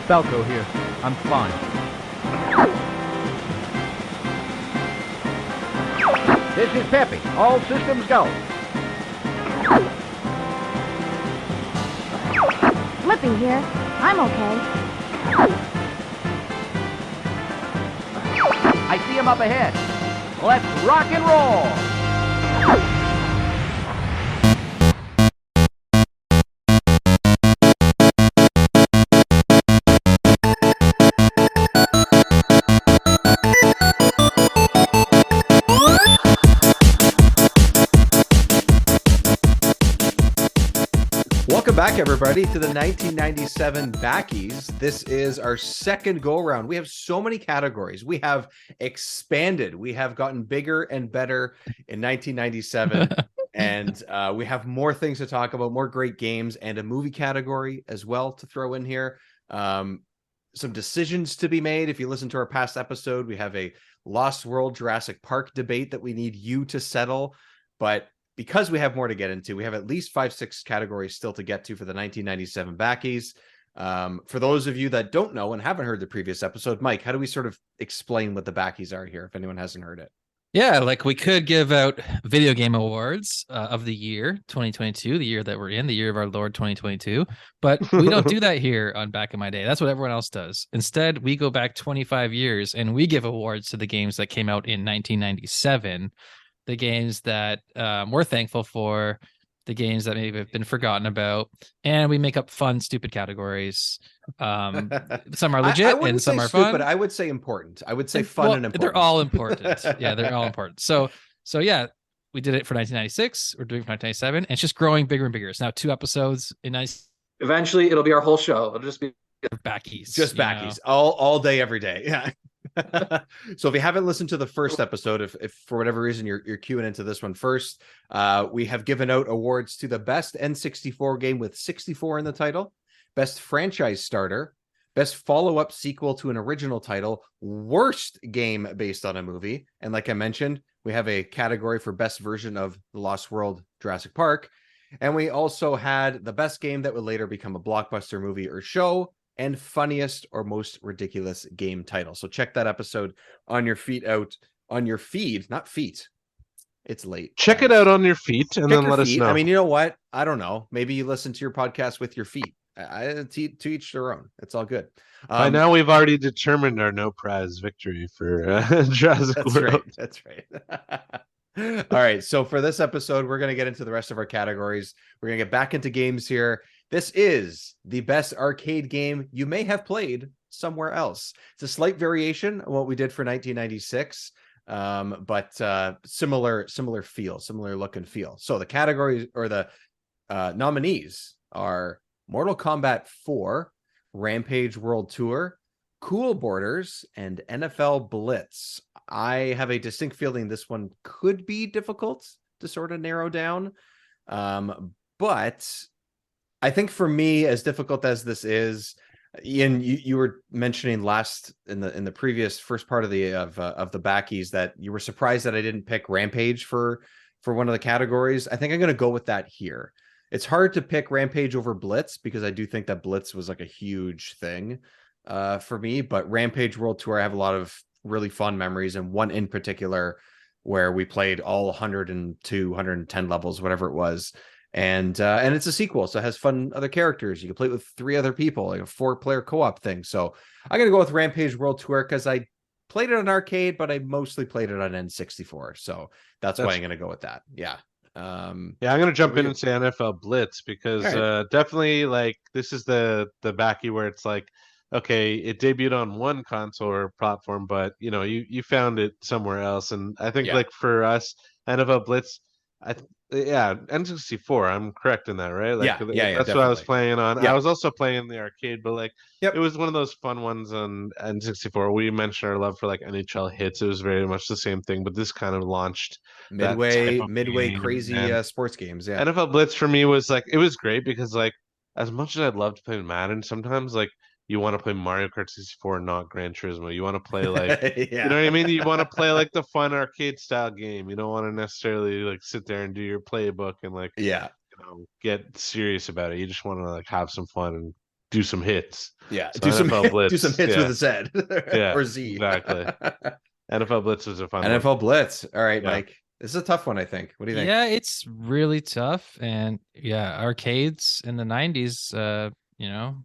Falco here. I'm fine. This is Peppy. All systems go. Flippy here. I'm okay. I see him up ahead. Let's rock and roll. Welcome back, everybody, to the 1997 Backies. This is our second go-around. We have so many categories. We have expanded. We have gotten bigger and better in 1997. And we have more things to talk about, more great games, and a movie category as well to throw in here. Some decisions to be made. If you listen to our past episode, we have a Lost World Jurassic Park debate that we need you to settle. But because we have more to get into, we have at least 5-6 categories still to get to for the 1997 Backies. For those of you that don't know and haven't heard the previous episode, Mike, how do we sort of explain what the Backies are here if anyone hasn't heard it? Yeah, like we could give out video game awards of the year 2022, the year that we're in, the year of our Lord 2022. But we don't do that here on Back in My Day. That's what everyone else does. Instead, we go back 25 years and we give awards to the games that came out in 1997, the games that we're thankful for, the games that maybe have been forgotten about, and we make up fun, stupid categories. Some are legit and some are stupid, fun. I would say important. I would say fun and important. They're all important. Yeah, they're all important. So yeah, we did it for 1996. We're doing it for 1997, and it's just growing bigger and bigger. It's now 2 episodes in nice. Eventually, it'll be our whole show. It'll just be Backies. Just Backies all day, every day. Yeah. So if you haven't listened to the first episode, if for whatever reason you're queuing into this one first, we have given out awards to the best N64 game with 64 in the title, best franchise starter, best follow-up sequel to an original title, worst game based on a movie, and like I mentioned, we have a category for best version of The Lost World Jurassic Park, and we also had the best game that would later become a blockbuster movie or show, and funniest or most ridiculous game title. So check that episode on your feet out on your feed, not feet. It's late. Check it out on your feet and then let us know. I mean, you know what? I don't know. Maybe you listen to your podcast with your feet. To each their own. It's all good. By now, we've already determined our no prize victory for Jurassic World. That's right. All right. So for this episode, we're going to get into the rest of our categories. We're going to get back into games here. This is the best arcade game you may have played somewhere else. It's a slight variation of what we did for 1996, but similar feel, similar look and feel. So the categories or the nominees are Mortal Kombat 4, Rampage World Tour, Cool Borders, and NFL Blitz. I have a distinct feeling this one could be difficult to sort of narrow down, but I think for me, as difficult as this is, Ian, you were mentioning last in the previous first part of the Backies that you were surprised that I didn't pick Rampage for one of the categories. I think I'm going to go with that here. It's hard to pick Rampage over Blitz because I do think that Blitz was like a huge thing for me, but Rampage World Tour, I have a lot of really fun memories, and one in particular where we played all 102, 110 levels, whatever it was. And it's a sequel, so it has fun other characters. You can play it with 3 other people, like a 4-player co-op thing. So I'm gonna go with Rampage World Tour because I played it on arcade, but I mostly played it on N64. So that's why I'm gonna go with that. Yeah. I'm gonna jump in and say NFL Blitz because definitely like this is the backy where it's like, okay, it debuted on one console or platform, but you found it somewhere else. And I think like for us, NFL Blitz, N64. I'm correct in that, right? Like, That's definitely what I was playing on. Yeah. I was also playing the arcade, but like, it was one of those fun ones on N64. We mentioned our love for like NHL hits. It was very much the same thing, but this kind of launched midway crazy sports games. Yeah, NFL Blitz for me was like, it was great because like, as much as I'd love to play Madden, sometimes like you want to play Mario Kart 64, not Gran Turismo. You want to play like, you know what I mean? You want to play like the fun arcade style game. You don't want to necessarily like sit there and do your playbook and like, get serious about it. You just want to like have some fun and do some hits. Yeah, So do some NFL Blitz, do some hits yeah. with a Z Yeah, or Z. exactly. NFL Blitz was a fun one. NFL Blitz. All right, Yeah. Mike. This is a tough one, I think. What do you think? Yeah, it's really tough. And yeah, arcades in the 90s, you know,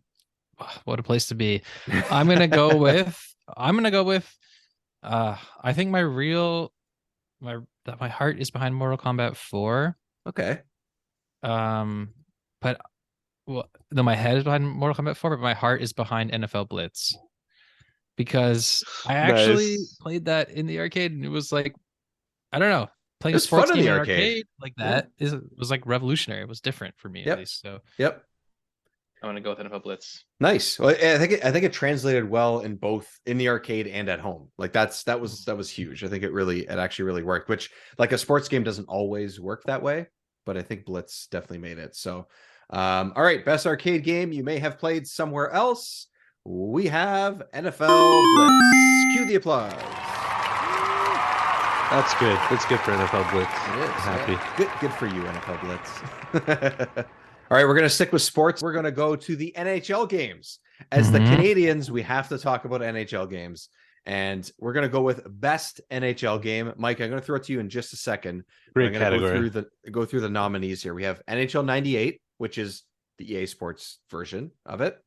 what a place to be. I'm gonna go with I think my heart is behind Mortal Kombat 4. Okay. But well, no, my head is behind Mortal Kombat 4, but my heart is behind NFL Blitz. Because I actually Nice. played that in the arcade and it was like, I don't know, playing a It's sports fun in game the in an arcade. arcade like that was like revolutionary. It was different for me Yep. at least. So Yep. I'm gonna go with NFL Blitz. Nice. Well, I think it translated well in both in the arcade and at home. Like that was huge. I think it actually really worked, which like a sports game doesn't always work that way, but I think Blitz definitely made it. So all right, best arcade game you may have played somewhere else. We have NFL Blitz. Cue the applause. That's good. That's good for NFL Blitz. It is. Happy. Yeah. Good for you, NFL Blitz. All right, we're going to stick with sports. We're going to go to the NHL games. As the Canadians, we have to talk about NHL games. And we're going to go with best NHL game. Mike, I'm going to throw it to you in just a second. Great I'm going category. to go through the nominees here. We have NHL 98, which is the EA Sports version of it.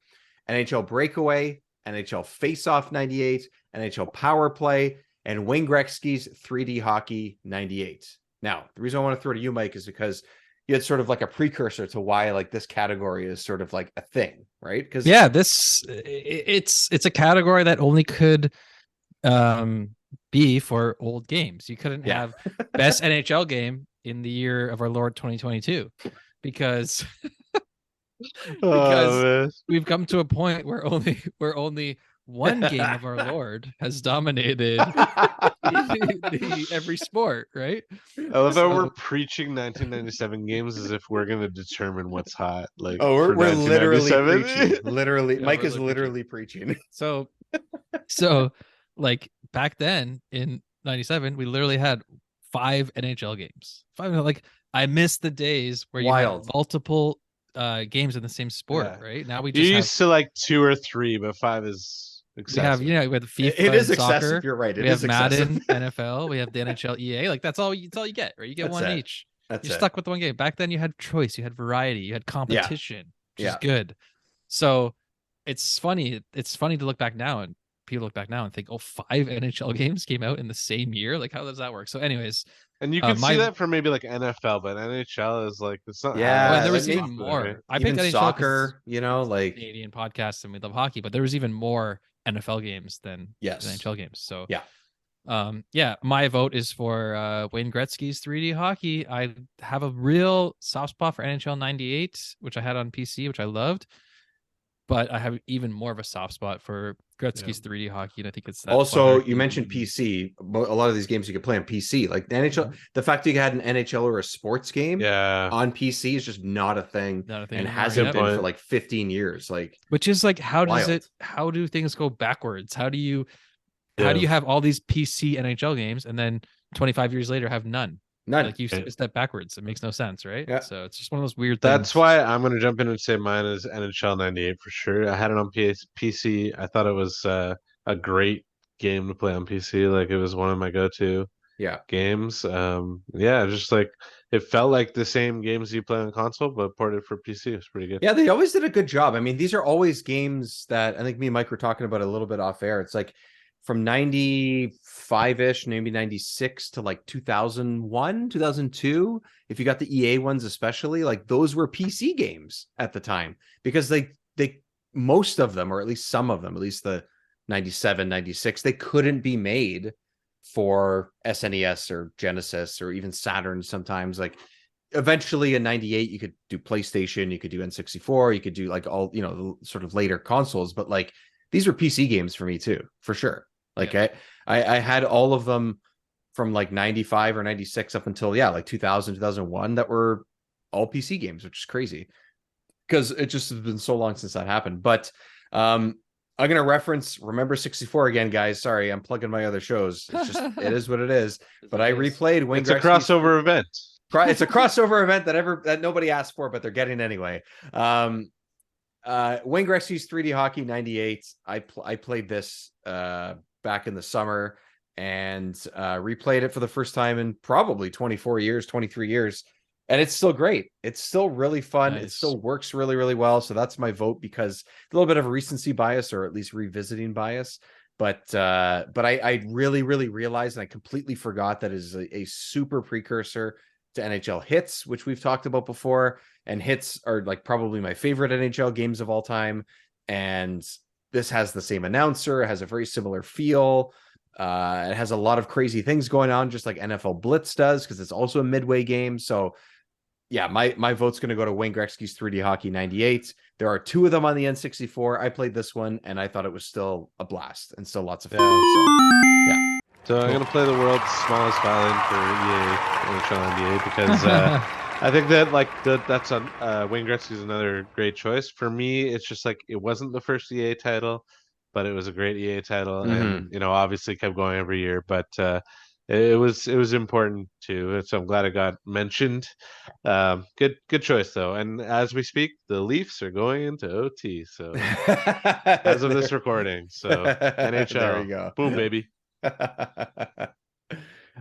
NHL Breakaway, NHL Face-Off 98, NHL Power Play, and Wayne Gretzky's 3D Hockey 98. Now, the reason I want to throw it to you, Mike, is because you had sort of like a precursor to why like this category is sort of like a thing, right? Because yeah, it's a category that only could be for old games. You couldn't have best NHL game in the year of our Lord 2022 because we've come to a point where only one game of our Lord has dominated every sport, right? I love how we're preaching 1997 games as if we're going to determine what's hot. Like, we're literally 1997. preaching. Literally, Yeah, Mike we're is literally preaching. So like back then in 97, we literally had 5 NHL games. 5, like I miss the days where you had multiple games in the same sport, right? Now we just used to like 2 or 3, but 5 is excessive. We have we have FIFA. It is excessive. Soccer. You're right. We have Madden, NFL. We have the NHL, EA. Like that's all you get, right? You get one each. You're stuck with one game. Back then, you had choice, you had variety, you had competition, which is good. So it's funny. It's funny to look back now and people look back now and think, oh, 5 NHL games came out in the same year. Like, how does that work? So, anyways, and you can see that for maybe like NFL, but NHL is like it's not. Yeah, well, there was even more. Right? I picked NHL soccer, you know, like Canadian podcasts, and we love hockey, but there was even more NFL games than NHL games. So my vote is for Wayne Gretzky's 3D hockey. I have a real soft spot for NHL 98, which I had on PC, which I loved. But I have even more of a soft spot for Gretzky's 3D hockey, and I think it's that also you mentioned PC. A lot of these games you could play on PC, like the NHL. The fact that you had an NHL or a sports game on PC is just not a thing, and hasn't been for like 15 years. Like, which is like, how do things go backwards? How do you have all these PC NHL games and then 25 years later have none? Like you step backwards. It makes no sense, right? Yeah. So it's just one of those weird things. That's why I'm going to jump in and say mine is NHL 98 for sure. I had it on PC. I thought it was a great game to play on PC. Like it was one of my go-to games. Just like it felt like the same games you play on console, but ported for PC. It was pretty good. Yeah, they always did a good job. I mean, these are always games that I think me and Mike were talking about a little bit off air. It's like from 95-ish, maybe 96 to like 2001, 2002. If you got the EA ones, especially, like those were PC games at the time because they most of them, or at least some of them, at least the 97, 96, they couldn't be made for SNES or Genesis or even Saturn sometimes. Like eventually in 98, you could do PlayStation, you could do N64, you could do like all, you know, the sort of later consoles, but like these were PC games for me too, for sure. Like I had all of them from like 95 or 96 up until like 2000, 2001 that were all PC games, which is crazy because it just has been so long since that happened. But I'm going to reference Remember 64 again, guys. Sorry, I'm plugging my other shows. It's just, it is what it is. But I replayed Wayne Gretzky's. It's a crossover event. It's a crossover event that nobody asked for, but they're getting anyway. Wayne Gretzky's 3D Hockey 98. I played this back in the summer and replayed it for the first time in probably 24 years, 23 years. And it's still great. It's still really fun. Nice. It still works really, really well. So that's my vote, because a little bit of a recency bias, or at least revisiting bias. But I really, really realized, and I completely forgot, that is a super precursor to NHL Hits, which we've talked about before. And Hits are like probably my favorite NHL games of all time. And this has the same announcer. It has a very similar feel. It has a lot of crazy things going on, just like NFL Blitz does, because it's also a midway game. So yeah, my vote's going to go to Wayne Gretzky's 3D Hockey 98. There are 2 of them on the N64. I played this one, and I thought it was still a blast and still lots of fun. So I'm going to play the world's smallest violin for EA NHL NBA, because I think that that's Wayne Gretzky's another great choice. For me, it's just like, it wasn't the first EA title, but it was a great EA title, and obviously kept going every year. But it was important too, so I'm glad it got mentioned. Good choice though. And as we speak, the Leafs are going into OT. So as of this recording, so NHL, there you go. Boom, baby.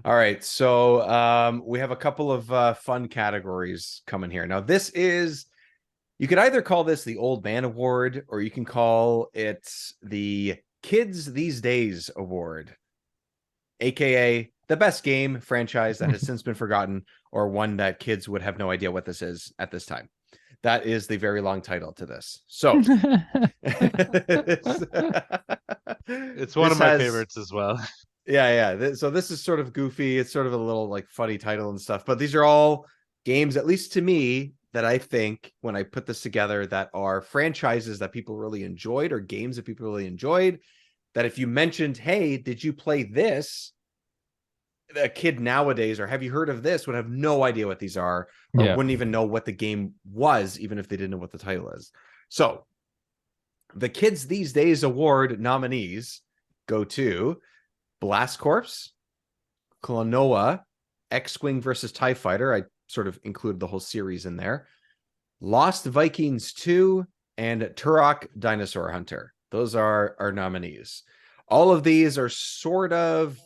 All right, so we have a couple of fun categories coming here. Now, this is, you could either call this the Old Man Award, or you can call it the Kids These Days Award, aka the best game franchise that has since been forgotten, or one that kids would have no idea what this is at this time. That is the very long title to this. So it's one of my favorites as well. Yeah. So this is sort of goofy. It's sort of a little like funny title and stuff, but these are all games, at least to me, that I think, when I put this together, that are franchises that people really enjoyed, or games that people really enjoyed, that if you mentioned, hey, did you play this? A kid nowadays, or have you heard of this, would have no idea what these are, or wouldn't even know what the game was, even if they didn't know what the title is. So the Kids These Days Award nominees go to Blast Corps, Klonoa, X-Wing versus TIE Fighter. I sort of included the whole series in there. Lost Vikings 2 and Turok Dinosaur Hunter. Those are our nominees. All of these are sort of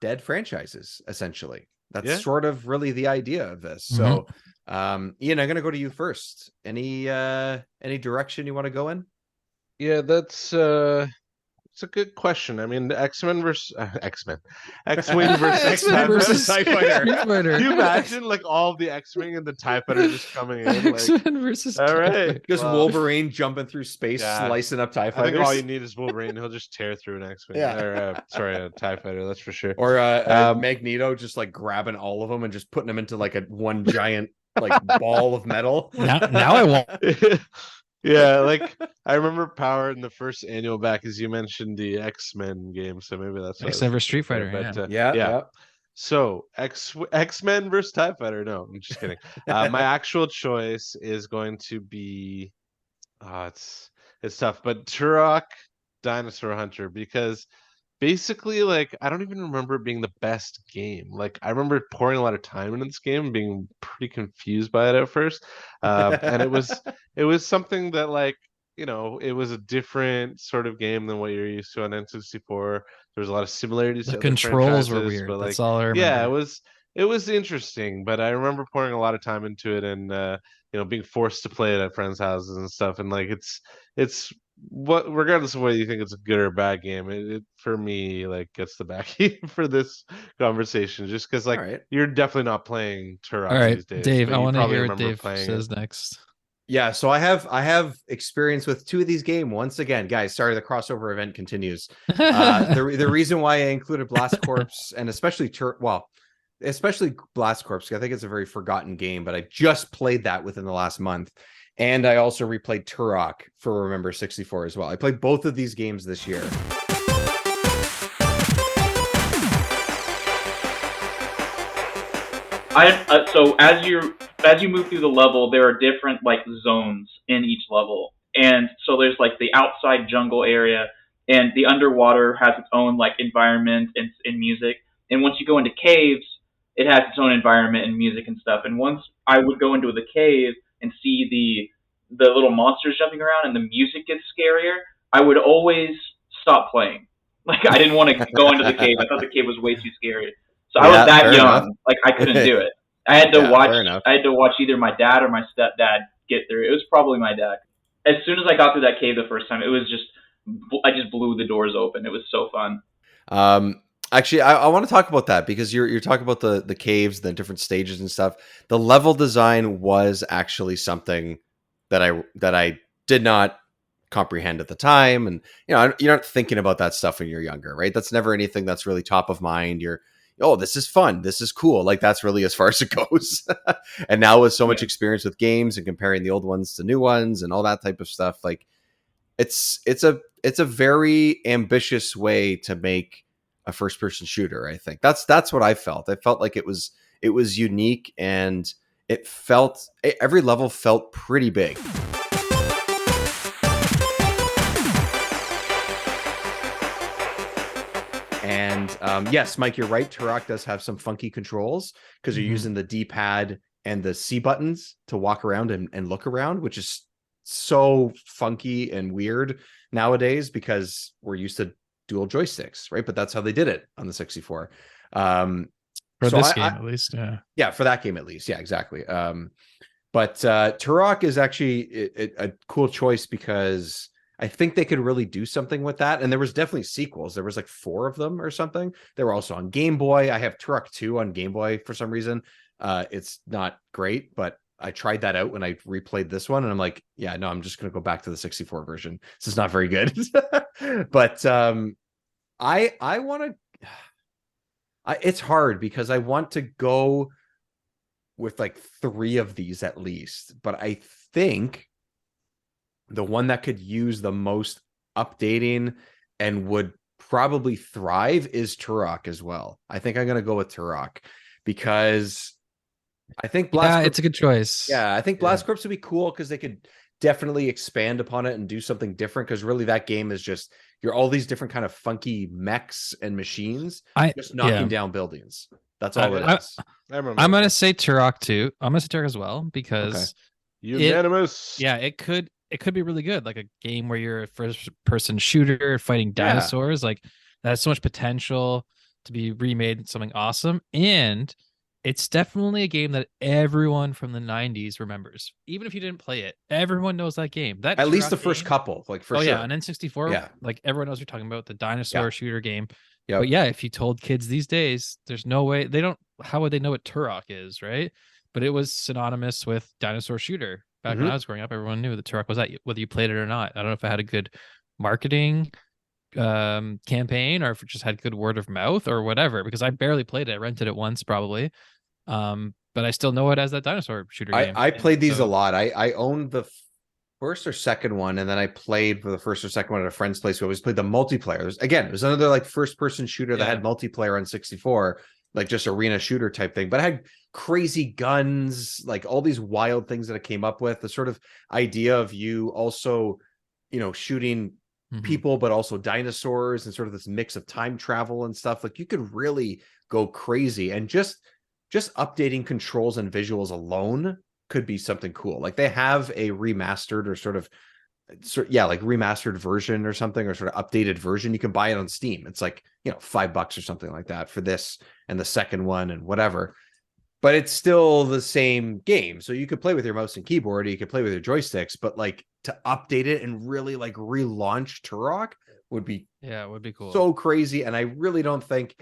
dead franchises, essentially. That's sort of really the idea of this. So, Ian, I'm going to go to you first. Any direction you want to go in? Yeah, that's it's a good question. I mean, the X-Men versus X-Men, X-Wing versus X-Men versus TIE Fighter. Can you imagine like all the X-Wing and the TIE Fighter just coming in? Like, X-Men versus all right, just Wolverine jumping through space, slicing up TIE Fighters. I think all you need is Wolverine. He'll just tear through an X-Wing. Or, sorry, a TIE Fighter. That's for sure. Or Magneto just like grabbing all of them and just putting them into like one giant like ball of metal. Now I won't. Yeah, like I remember Power in the first annual back, as you mentioned the X-Men game, so maybe that's X-Men versus Street Fighter. But, yeah. So X-Men versus TIE Fighter. No, I'm just kidding. My actual choice is going to be, it's tough, but Turok Dinosaur Hunter, because basically, like, I don't even remember it being the best game. Like, I remember pouring a lot of time into this game and being pretty confused by it at first. And it was something that, like, it was a different sort of game than what you're used to on N64. There was a lot of similarities. The to controls other were weird. But, like, that's all I remember. Yeah, it was interesting, but I remember pouring a lot of time into it, and being forced to play it at friends' houses and stuff. And like, it's what, regardless of whether you think it's a good or bad game, it for me like gets the backing for this conversation, just because like you're definitely not playing Turok these days. Dave, I want to hear what Dave says next. Yeah, so I have experience with 2 of these games. Once again, guys, sorry, the crossover event continues. The reason why I included Blast Corps, and especially Blast Corps, I think it's a very forgotten game, but I just played that within the last month. And I also replayed Turok for Remember 64 as well. I played both of these games this year. So as you move through the level, there are different like zones in each level, and so there's like the outside jungle area, and the underwater has its own like environment and music. And once you go into caves, it has its own environment and music and stuff. And once I would go into the cave and see the little monsters jumping around and the music gets scarier, I would always stop playing. Like I didn't want to go into the cave. I thought the cave was way too scary. So I was that fair young. enough. Like I couldn't do it. I had to watch. Fair enough. I had to watch either my dad or my stepdad get through. It was probably my dad. As soon as I got through that cave the first time, it was just I just blew the doors open. It was so fun. Actually, I want to talk about that because you're talking about the caves, the different stages and stuff. The level design was actually something that I did not comprehend at the time, and you're not thinking about that stuff when you're younger, right? That's never anything that's really top of mind. Oh, this is fun, this is cool. Like that's really as far as it goes. And now with so much experience with games and comparing the old ones to new ones and all that type of stuff, like it's a very ambitious way to make a first person shooter. I think that's what I felt. I felt like it was unique, and every level felt pretty big. And yes, Mike, you're right. Turok does have some funky controls because you're using the D-pad and the C buttons to walk around and look around, which is so funky and weird nowadays because we're used to dual joysticks, right? But that's how they did it on the 64. For this game, at least, yeah. Yeah, for that game at least, yeah, exactly. But Turok is actually a cool choice because I think they could really do something with that. And there was definitely sequels. There was like 4 of them or something. They were also on Game Boy. I have Turok 2 on Game Boy for some reason. It's not great, but I tried that out when I replayed this one, and I'm like, yeah, no, I'm just going to go back to the 64 version. This is not very good. But I want to. It's hard because I want to go with like 3 of these at least, but I think the one that could use the most updating and would probably thrive is Turok as well. I think I'm going to go with Turok because I think it's a good choice. Yeah, I think Blast Corps would be cool because they could definitely expand upon it and do something different, because really that game is just you're all these different kind of funky mechs and machines just knocking down buildings. That's all it is. I'm going to say Turok too. I'm going to say Turok as well because unanimous. It could be really good, like a game where you're a first-person shooter fighting dinosaurs. Like that has so much potential to be remade into something awesome, and it's definitely a game that everyone from the 90s remembers. Even if you didn't play it, everyone knows that game. That at least the first couple, like for sure. Yeah, on N64, yeah, like everyone knows what you're talking about, the dinosaur shooter game. Yep. But yeah, if you told kids these days, there's no way how would they know what Turok is, right? But it was synonymous with dinosaur shooter. Back when I was growing up, everyone knew that Turok was that, whether you played it or not. I don't know if it had a good marketing campaign or if it just had good word of mouth or whatever, because I barely played it. I rented it once probably. But I still know it as that dinosaur shooter game. I played these a lot. I owned the first or second one, and then I played for the first or second one at a friend's place. We always played the multiplayer. Again, it was another like first person shooter that had multiplayer on 64, like just arena shooter type thing, but it had crazy guns, like all these wild things that it came up with. The sort of idea of you also, shooting people, but also dinosaurs, and sort of this mix of time travel and stuff. Like you could really go crazy, and just updating controls and visuals alone could be something cool. Like they have a remastered or like remastered version or something, or sort of updated version. You can buy it on Steam. It's like, $5 or something like that for this and the second one and whatever. But it's still the same game. So you could play with your mouse and keyboard, or you could play with your joysticks, but like to update it and really like relaunch Turok would be cool. So crazy. And I really don't think,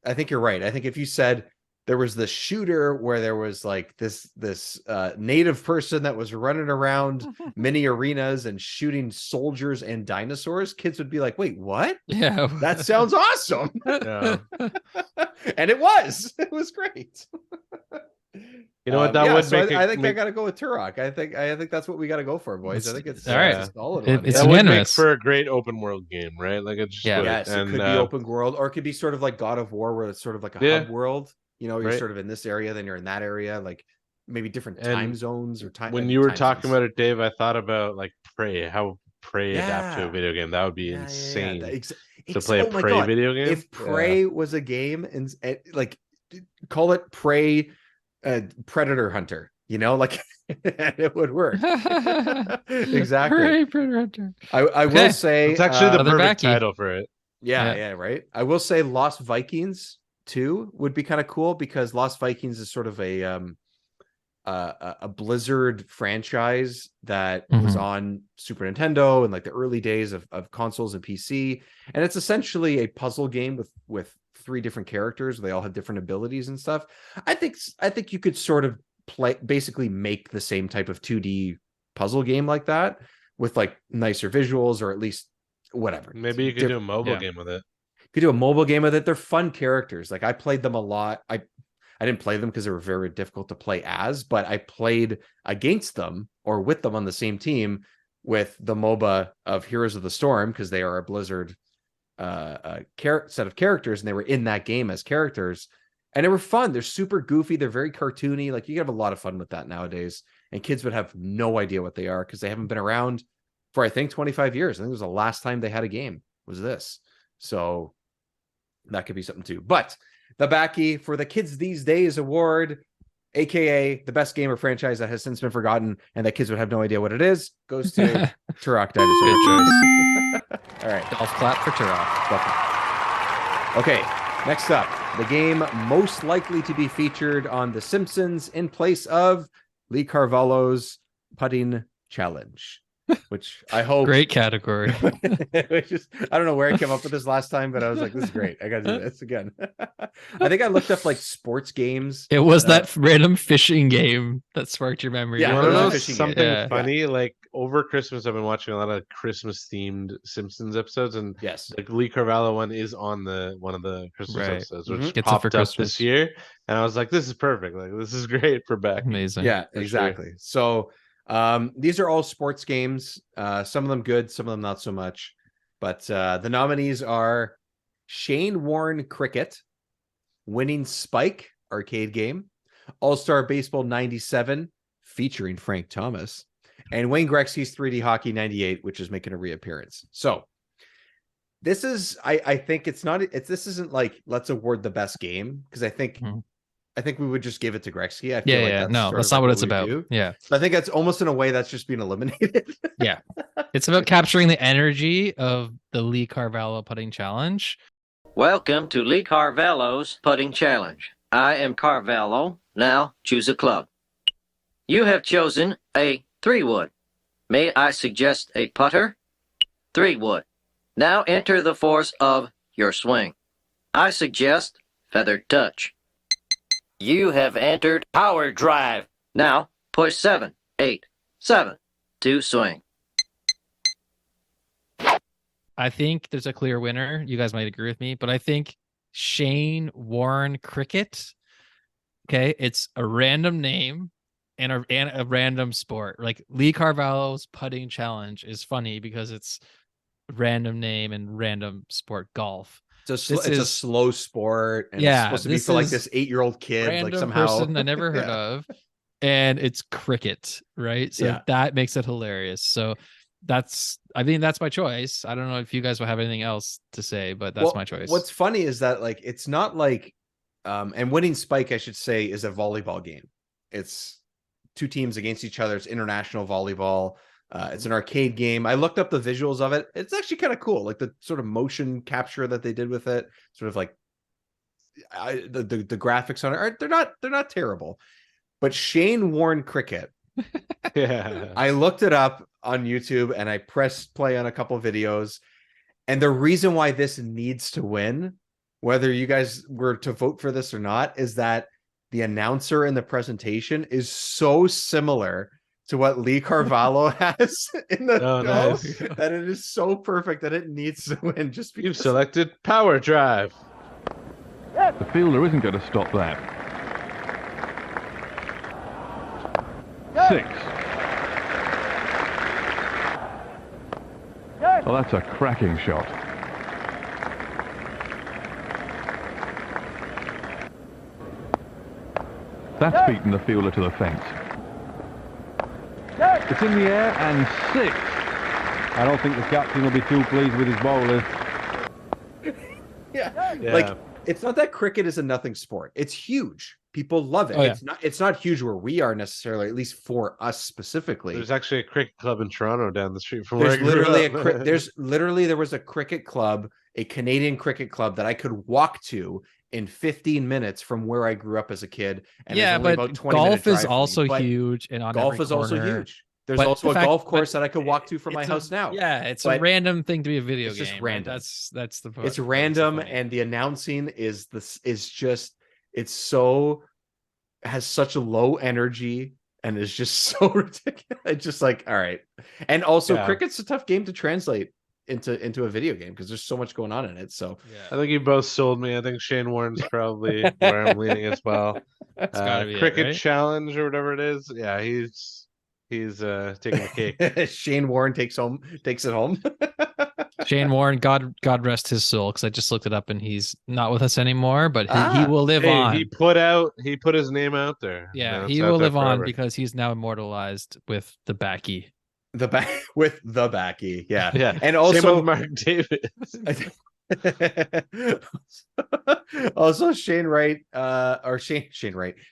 I think you're right. I think if you said there was this shooter where there was like this native person that was running around mini arenas and shooting soldiers and dinosaurs, kids would be like, wait, what? Yeah, that sounds awesome. And it was great. You know what? That would make. I think I got to go with Turok. I think that's what we got to go for, boys. I think it's all right. A solid one. It's that would make for a great open world game, right? Like it just yes, it could be open world, or it could be sort of like God of War, where it's sort of like a hub world. You're sort of in this area, then you're in that area, like maybe different time zones or time. When you were talking about it, Dave, I thought about like Prey, how Prey adapt to a video game. That would be insane to play a Prey video game. If Prey was a game, and like call it Prey Predator Hunter, You know, like it would work. Exactly. Hooray, Predator Hunter. I will say It's actually the Another perfect Backie. title for it. yeah, right. I will say Lost Vikings 2 would be kind of cool because Lost Vikings is sort of a Blizzard franchise that was on Super Nintendo in like the early days of consoles and PC, and it's essentially a puzzle game with 3 different characters. They all have different abilities and stuff. I think you could sort of basically make the same type of 2D puzzle game like that with like nicer visuals, or at least whatever. Maybe you could do a mobile game with it. You could do a mobile game with it. They're fun characters. Like I played them a lot. I didn't play them because they were very difficult to play as, but I played against them or with them on the same team with the MOBA of Heroes of the Storm, because they are a Blizzard set of characters, and they were in that game as characters, and they were fun. They're super goofy. They're very cartoony. Like you can have a lot of fun with that nowadays, and kids would have no idea what they are because they haven't been around for, I think, 25 years. I think it was the last time they had a game was this. So that could be something too. But the Backie for the Kids These Days award, aka the best gamer franchise that has since been forgotten and that kids would have no idea what it is, goes to Turok Dinosaur. Good choice. All right. Golf clap for Turok. Okay, next up, the game most likely to be featured on The Simpsons in place of Lee Carvallo's putting challenge, which I hope. Great category. I don't know where I came up with this last time, but I was like, this is great. I got to do this again. I think I looked up like sports games. It was that random fishing game that sparked your memory. Yeah, You want to know fishing something game. funny? Like over Christmas, I've been watching a lot of Christmas-themed Simpsons episodes, and Yes. the Lee Carvallo one is on one of the Christmas Right. episodes, which Gets it for popped up Christmas. this year, and I was like, "This is perfect! Like, this is great for back." Amazing. Yeah, For exactly. So these are all sports games. Some of them good, some of them not so much. But the nominees are Shane Warne Cricket, Winning Spike arcade game, All-Star Baseball 97 featuring Frank Thomas, and Wayne Gretzky's 3D Hockey 98, which is making a reappearance. So this is, I think this isn't like let's award the best game, because I think we would just give it to Gretzky. I feel like that's not what it's about. do. Yeah. So I think that's almost in a way that's just being eliminated. Yeah. It's about capturing the energy of the Lee Carvallo putting challenge. Welcome to Lee Carvallo's Putting Challenge. I am Carvallo. Now choose a club. You have chosen a 3-wood. May I suggest a putter? 3-wood. Now enter the force of your swing. I suggest feathered touch. You have entered power drive. Now push 7, 8, 7 to swing. I think there's a clear winner. You guys might agree with me, but I think Shane Warne Cricket. Okay, it's a random name and a random sport. Like Lee Carvallo's putting challenge is funny because it's random name and random sport, golf. It's a slow sport, and it's supposed to be for like this 8-year-old kid, Random like somehow person I never heard of, and it's cricket, right? So that makes it hilarious. So I think that's my choice. I don't know if you guys will have anything else to say, but that's my choice. What's funny is that like it's not like and Winning Spike, I should say, is a volleyball game. It's 2 teams against each other. It's international volleyball. It's an arcade game. I looked up the visuals of it. It's actually kind of cool, like the sort of motion capture that they did with it. Sort of like the graphics on it are they're not terrible. But Shane Warne Cricket, I looked it up on YouTube and I pressed play on a couple of videos, and the reason why this needs to win, whether you guys were to vote for this or not, is that the announcer in the presentation is so similar to what Lee Carvallo has in the nice. that it is so perfect that it needs to win. Just because You've selected power drive. The fielder isn't going to stop that. 6. Well, that's a cracking shot. That's beaten the fielder to the fence. It's in the air and 6. I don't think the captain will be too pleased with his bowlers. yeah. Like it's not that cricket is a nothing sport. It's huge. People love it. Oh, yeah. It's not huge where we are necessarily, at least for us specifically. There's actually a cricket club in Toronto down the street from There's where I grew literally up. there was a cricket club, a Canadian cricket club that I could walk to in 15 minutes from where I grew up as a kid. And Yeah, it's only but about 20-minute golf drive is from me. also But huge, and on golf every is also corner. huge. There's But also the a fact- golf course but that I could walk to from my it's house now. Yeah, it's a But random thing to be a video it's game. just right? random. That's the part. It's that's random, funny. and the announcing is just it's so has such a low energy and is just so ridiculous. It's just like, all right. And also Yeah. cricket's a tough game to translate into a video game because there's so much going on in it. So I think you both sold me. I think Shane Warne's probably where I'm leaning as well. It's gotta be it, Cricket right? Challenge or whatever it is. Yeah, he's taking the cake. Shane Warne takes it home. Shane Warne, God rest his soul, because I just looked it up and he's not with us anymore, but he will live Hey, on. he put his name out there. Yeah, It's he out will there live on forever. because he's now immortalized with the Backy. With the Backy. Yeah. Yeah. And Same also with Mark David. also Shane Wright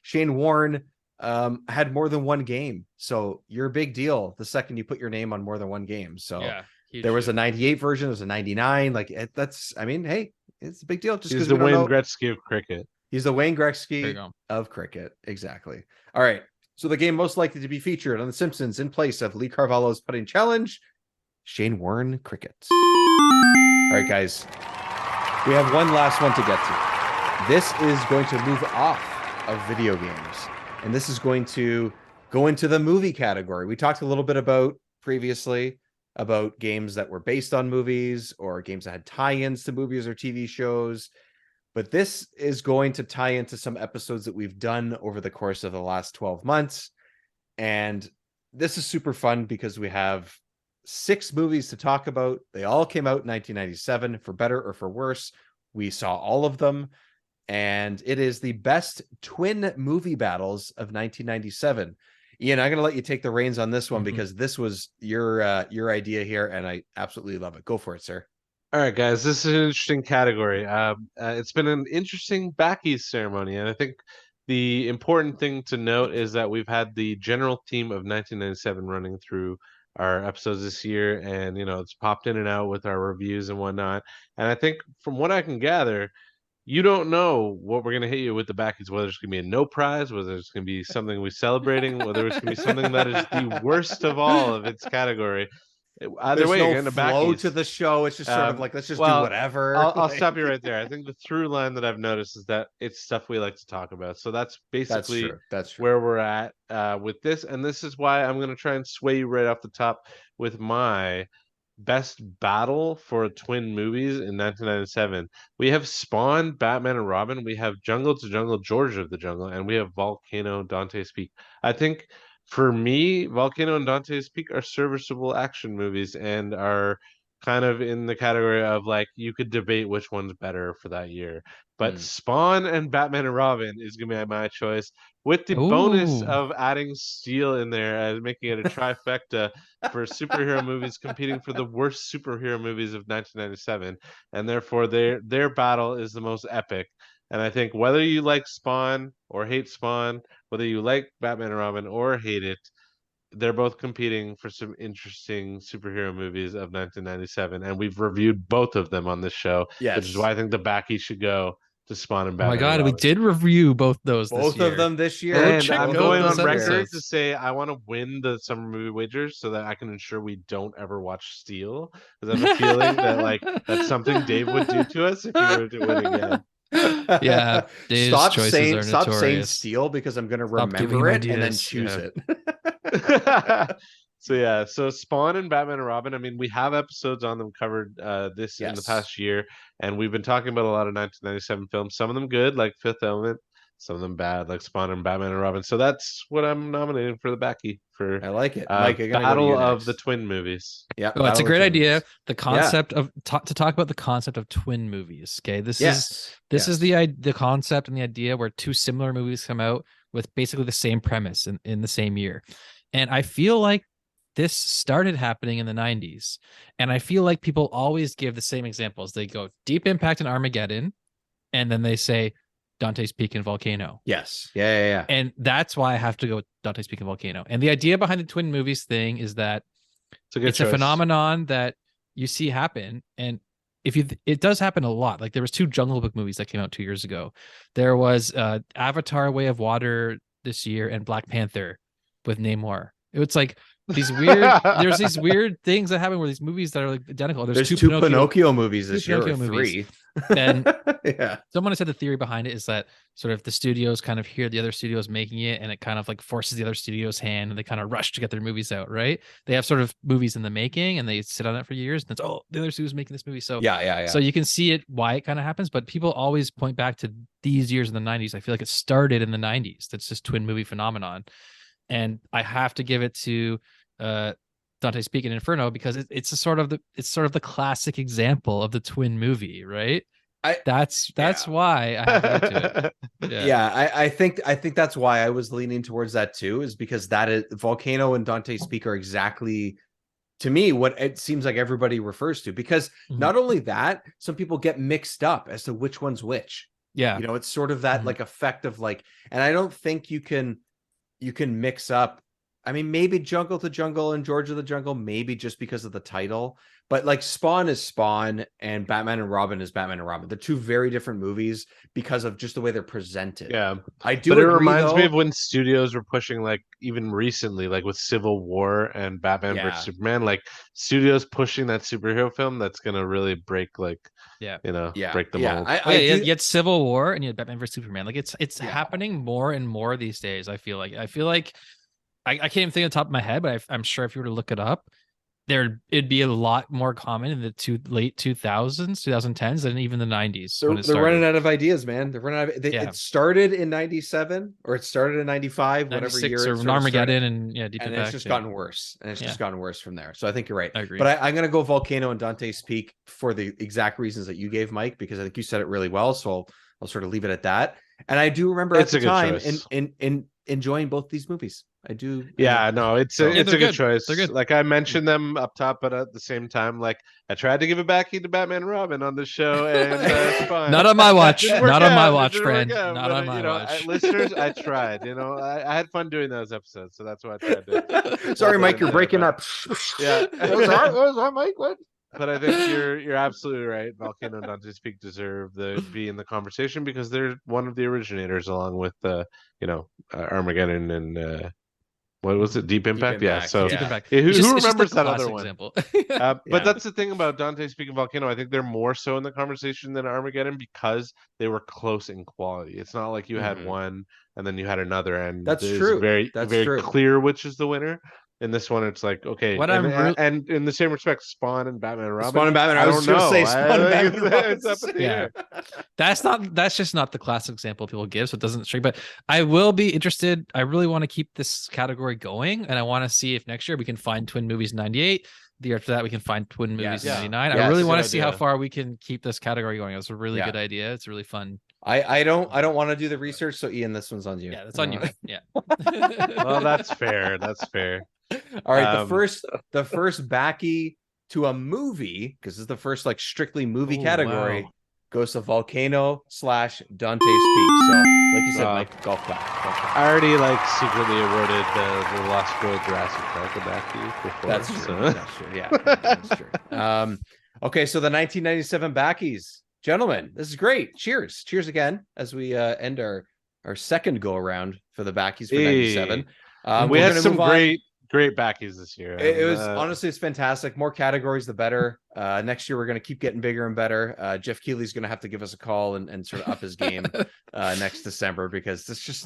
Shane Warne had more than one game, so you're a big deal the second you put your name on more than one game. So Yeah, there was a 98 version, there's a 99, like that's, I mean, hey, it's a big deal. Just He's because the we don't Wayne know. Gretzky of cricket. He's the Wayne There you Gretzky go. of cricket. Exactly. All right, so the game most likely to be featured on The Simpsons in place of Lee Carvallo's putting challenge, Shane Warne cricket. All right, guys, we have one last one to get to. This is going to move off of video games, and this is going to go into the movie category. We talked a little bit about previously about games that were based on movies or games that had tie-ins to movies or TV shows, but this is going to tie into some episodes that we've done over the course of the last 12 months. And this is super fun because we have 6 movies to talk about. They all came out in 1997, for better or for worse. We saw all of them, and it is the best twin movie battles of 1997. Ian, I'm going to let you take the reins on this one because this was your idea here, and I absolutely love it. Go for it, sir. All right, guys, this is an interesting category. It's been an interesting Backies ceremony, and I think the important thing to note is that we've had the general theme of 1997 running through our episodes this year, and it's popped in and out with our reviews and whatnot. And I think from what I can gather, you don't know what we're gonna hit you with the Backies, whether it's gonna be a no prize, whether it's gonna be something we're celebrating, whether it's gonna be something that is the worst of all of its category. Either There's way, no you're getting a flow Backies to the show. It's just sort of like, let's just do well, whatever. I'll stop you right there. I think the through line that I've noticed is that it's stuff we like to talk about. So that's basically That's true. where we're at with this. And this is why I'm going to try and sway you right off the top with my best battle for twin movies in 1997. We have Spawn, Batman and Robin. We have Jungle to Jungle, George of the Jungle. And we have Volcano, Dante's Peak. I think for me, Volcano and Dante's Peak are serviceable action movies and are kind of in the category of like you could debate which one's better for that year. But Spawn and Batman and Robin is gonna be my choice, with the bonus of adding Steel in there as making it a trifecta for superhero movies competing for the worst superhero movies of 1997, and therefore their battle is the most epic. And I think whether you like Spawn or hate Spawn, whether you like Batman and Robin or hate it, they're both competing for some interesting superhero movies of 1997, and we've reviewed both of them on this show. Yes. Which is why I think the Backy should go to Spawn and Oh Batman. my God, and we Robin. did review both those. Both of them this year. And check I'm out going those on record episodes. to say I want to win the summer movie wagers so that I can ensure we don't ever watch Steel, because I have a feeling that like that's something Dave would do to us if he were to win again. Yeah, Dave's stop choices saying are stop saying notorious. Steel because I'm going to Stop giving remember him it and then ideas. choose Yeah. it. So Spawn and Batman and Robin, I mean, we have episodes on them covered this in the Yes. past year, and we've been talking about a lot of 1997 films, some of them good like Fifth Element, some of them bad like Spawn and Batman and Robin. So that's what I'm nominating for the Backy for I like it. Mike, I'm gonna go to Battle you of next. the Twin Movies. Yeah, Oh, it's a Battle of great the idea. Movies. The concept of to talk about the concept of twin movies. Okay, this is the concept and the idea where two similar movies come out with basically the same premise in the same year. And I feel like this started happening in the 90s. And I feel like people always give the same examples. They go Deep Impact and Armageddon, and then they say Dante's Peak and Volcano. Yes. Yeah. And that's why I have to go with Dante's Peak and Volcano. And the idea behind the twin movies thing is that it's a phenomenon that you see happen. And it does happen a lot. Like there was 2 Jungle Book movies that came out 2 years ago. There was Avatar: Way of Water this year and Black Panther with Namor. It's like these weird there's these weird things that happen where these movies that are like identical. There's 2 Pinocchio movies this year, or 3. And Yeah, someone has said the theory behind it is that sort of the studios kind of hear the other studios making it, and it kind of like forces the other studio's hand, and they kind of rush to get their movies out, right? They have sort of movies in the making, and they sit on it for years, and it's the other studio's making this movie. So yeah. So you can see it why it kind of happens, but people always point back to these years in the 90s. I feel like it started in the 90s. That's this twin movie phenomenon, and I have to give it to Dante's Peak and Inferno because it's sort of the classic example of the twin movie, right? That's why I have to go to it. I think that's why I was leaning towards that too, is because that is Volcano and Dante's Peak are exactly, to me, what it seems like everybody refers to, because not only that, some people get mixed up as to which one's which. Yeah, you know, it's sort of that like effect of like, and I don't think you can mix up. I mean, maybe Jungle to Jungle and George of the Jungle, maybe just because of the title, but like Spawn is Spawn and Batman and Robin is Batman and Robin. They're 2 very different movies because of just the way they're presented. Yeah, I do. But it agree, reminds though, me of when studios were pushing, like even recently, like with Civil War and Batman vs Superman, like studios pushing that superhero film that's gonna really break, like, break the mold. You had Civil War and you had Batman vs Superman. Like it's happening more and more these days. I feel like. I can't even think on the top of my head, but I'm sure if you were to look it up, it'd be a lot more common in the late 2000s, 2010s than even the 90s. They're running out of ideas, man. They're running out of, it started in 97 or it started in 95, whatever year. Or Armageddon and Deep and Impact, it's just gotten worse. And it's just gotten worse from there. So I think you're right. I agree. But I'm going to go Volcano and Dante's Peak for the exact reasons that you gave, Mike, because I think you said it really well. So I'll sort of leave it at that. And I do remember at the time in enjoying both these movies. I do. Yeah, no, it's a good choice. They're good. Like I mentioned them up top, but at the same time, like I tried to give it back to Batman and Robin on the show, and it's fine. Not on my watch. Not on my watch, Didn't friend. work out, Not on my watch. Listeners, I tried. I had fun doing those episodes, so that's why I tried to. Sorry, Mike, you're breaking up. Yeah, what was that, Mike? What? But I think you're absolutely right. Volcano and Dante's Peak deserve to be in the conversation because they're one of the originators, along with Armageddon and what was it? Deep Impact? Yeah. So Deep Impact. Who remembers that other one? Example. But that's the thing about Dante's Peak and Volcano. I think they're more so in the conversation than Armageddon because they were close in quality. It's not like you had one and then you had another, and that's it's true. Very true. Clear which is the winner. In this one, it's like, okay, and in the same respect, Spawn and Batman and Robin. Spawn and Batman. I was going to say Spawn and Batman and Robin. It's up in the air. That's just not the classic example people give, so it doesn't string. But I will be interested. I really want to keep this category going, and I want to see if next year we can find twin movies in 98. The year after that, we can find twin movies in 99. I really want to see how far we can keep this category going. It's a really good idea. It's really fun. I don't want to do the research, so Ian, this one's on you. Yeah, that's on you. Yeah. Well, that's fair. That's fair. All right, the first Backie to a movie, because this is the first like strictly movie category, goes to Volcano / Dante's Peak. So, like you said, Mike, golf clap. I already secretly awarded the Lost World Jurassic Park a Backie before. That's true. That's true. Yeah, that's true. Okay, so the 1997 Backies, gentlemen, this is great. Cheers again as we end our second go around for the Backies for 97. We had some great Backies this year. It was honestly, it's fantastic. More categories, the better. Next year, we're going to keep getting bigger and better. Jeff Keighley's going to have to give us a call and sort of up his game next December, because it's just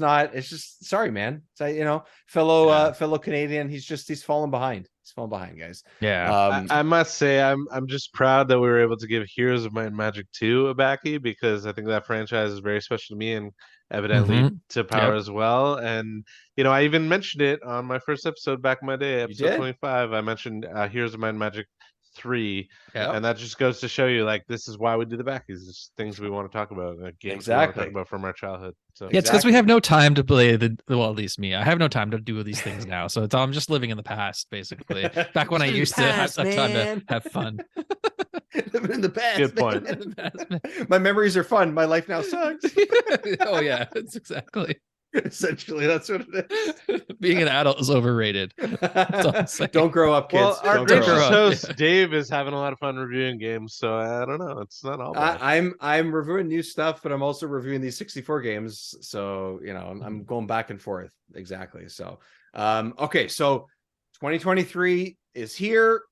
sorry, man. So, fellow Canadian, he's fallen behind. He's fallen behind, guys. Yeah. I must say, I'm just proud that we were able to give Heroes of Might and Magic 2 a Backie, because I think that franchise is very special to me and evidently to Power as well. And I even mentioned it on my first episode back in my day, episode 25. I mentioned Heroes of Might and Magic 3, and that just goes to show you, like, this is why we do the Backies. It's things we want to talk about, games we want to talk about from our childhood. So it's because we have no time to play at least me. I have no time to do these things now, so I'm just living in the past, basically. Back when I used to have time to have fun. Living in in the past. Good point. In the past. My memories are fun. My life now sucks. Oh yeah, that's exactly. Essentially, that's what it is. Being an adult is overrated. Don't grow up, kids. Well, our Don't grow gracious up. host Dave is having a lot of fun reviewing games, so I don't know. It's not all bad. I'm reviewing new stuff, but I'm also reviewing these 64 games. So I'm going back and forth. Exactly. So okay, so 2023 is here.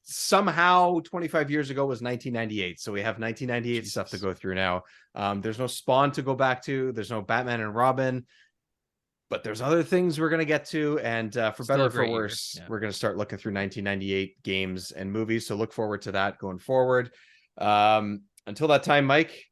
Somehow 25 years ago was 1998, so we have 1998 stuff to go through now. There's no Spawn to go back to, there's no Batman and Robin, but there's other things we're going to get to, and for better or for worse, we're going to start looking through 1998 games and movies, so look forward to that going forward. Until that time, Mike,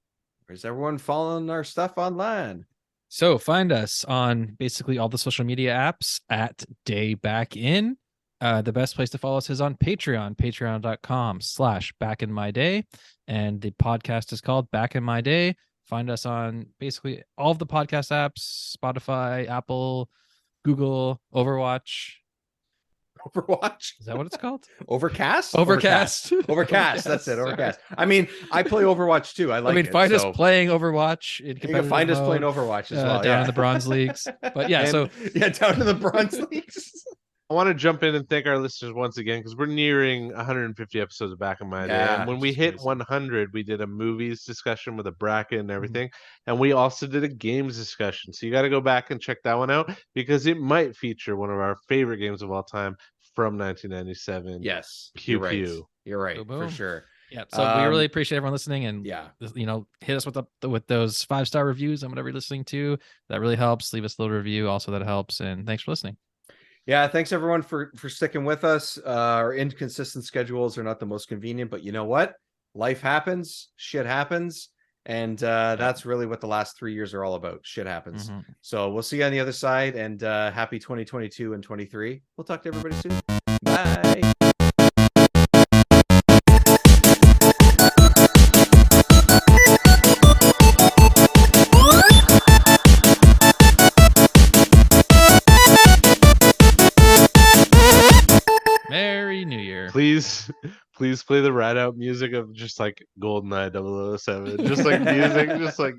where's everyone following our stuff online? So find us on basically all the social media apps at Day Back In. The best place to follow us is on Patreon, patreon.com/backinmyday. And the podcast is called Back in My Day. Find us on basically all of the podcast apps, Spotify, Apple, Google, Overwatch. Overwatch? Is that what it's called? Overcast? Overcast. Overcast. That's it. Overcast. I mean, I play Overwatch too. I like it. Find us playing Overwatch. You can find us playing Overwatch as well. Down in the bronze leagues. But yeah, down in the bronze leagues. I want to jump in and thank our listeners once again because we're nearing 150 episodes of Back in My Day. And when we hit 100, we did a movies discussion with a bracket and everything. And we also did a games discussion. So you got to go back and check that one out because it might feature one of our favorite games of all time from 1997. Yes. Pew you're pew. Right. You're right. For sure. Yeah. So we really appreciate everyone listening, and hit us with those 5-star reviews on whatever you're listening to. That really helps. Leave us a little review. Also, that helps. And thanks for listening. Yeah, thanks everyone for sticking with us. Our inconsistent schedules are not the most convenient, but you know what? Life happens, shit happens, and that's really what the last 3 years are all about. Shit happens. Mm-hmm. So we'll see you on the other side, and happy 2022 and 23. We'll talk to everybody soon. Bye. Merry New Year. Please play the ride out music of just like GoldenEye 007. Just like music, just like